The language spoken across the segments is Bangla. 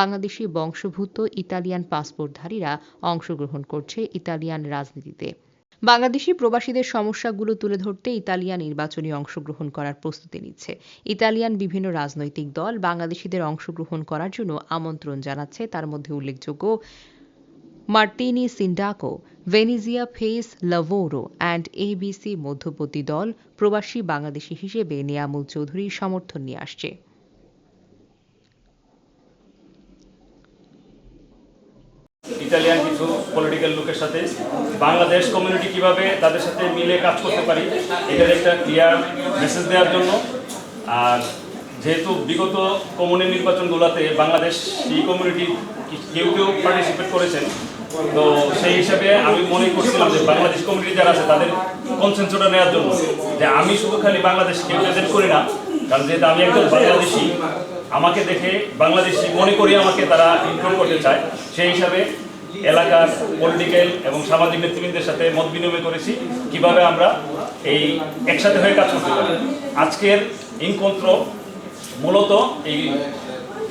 বাংলাদেশি বংশোদ্ভূত ইতালিয়ান পাসপোর্টধারীরা অংশগ্রহণ করছে ইতালিয়ান রাজনীতিতে। বাংলাদেশি প্রবাসীদের সমস্যাগুলো তুলে ধরতে ইতালিয়ান নির্বাচনী অংশগ্রহণ করার প্রস্তুতি নিচ্ছে। ইতালিয়ান বিভিন্ন রাজনৈতিক দল বাংলাদেশিদের অংশগ্রহণ করার জন্য আমন্ত্রণ জানাচ্ছে। তার মধ্যে উল্লেখযোগ্য মার্তিনি সিন্ডাকো, ভেনিজিয়া ফেস লাভোরো অ্যান্ড এবিসি মধ্যপন্থী দল প্রবাসী বাংলাদেশি হিসেবে নিয়ামুল চৌধুরীর সমর্থন নিয়ে আসছে। ইতালিয়ান কিছু পলিটিক্যাল লোকের সাথে বাংলাদেশ কমিউনিটি কিভাবে তাদের সাথে মিলে কাজ করতে পারি এটার একটা ক্লিয়ার মেসেজ দেওয়ার জন্য। আর যেহেতু বিগত কমিউনি নির্বাচনগুলোতে বাংলাদেশ এই কমিউনিটি কেউ পার্টিসিপেট করেছেন, তো সেই হিসাবে আমি মনে করছিলাম যে বাংলাদেশ কমিউনিটি যারা আছে তাদের কনসেন্সটা নেওয়ার জন্য, যে আমি শুধু খালি বাংলাদেশকে রিপ্রেজেন্ট করি না, কারণ যেহেতু আমি একজন বাংলাদেশি, আমাকে দেখে বাংলাদেশি মনে করি আমাকে তারা ইনক্লুড করতে চায়। সেই হিসাবে এলাকার পলিটিক্যাল এবং সামাজিক নেতৃবৃন্দের সাথে মত বিনিময় করেছি কিভাবে আমরা এই একসাথে হয়ে কাজ করতে পারি। আজকের ইনকন্ত্র মূলত এই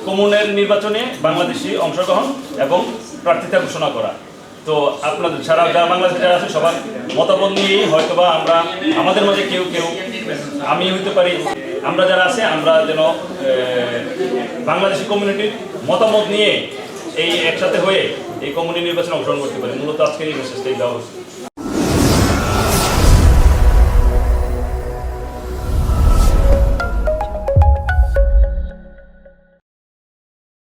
কমিউনের নির্বাচনে বাংলাদেশি অংশগ্রহণ এবং প্রার্থিতা ঘোষণা করা। তো আপনাদের সারা যারা বাংলাদেশে যারা আছে সবার মতামত নিয়েই হয়তোবা আমরা আমাদের মাঝে কেউ আমি হইতে পারি, আমরা যারা আছে আমরা যেন বাংলাদেশি কমিউনিটির মতামত নিয়ে এই একসাথে হয়ে এই কমিউনিটি নির্বাচনে অংশগ্রহণ করতে পারি। মূলত আজকের এই মেসেজটাই দেওয়া হচ্ছে।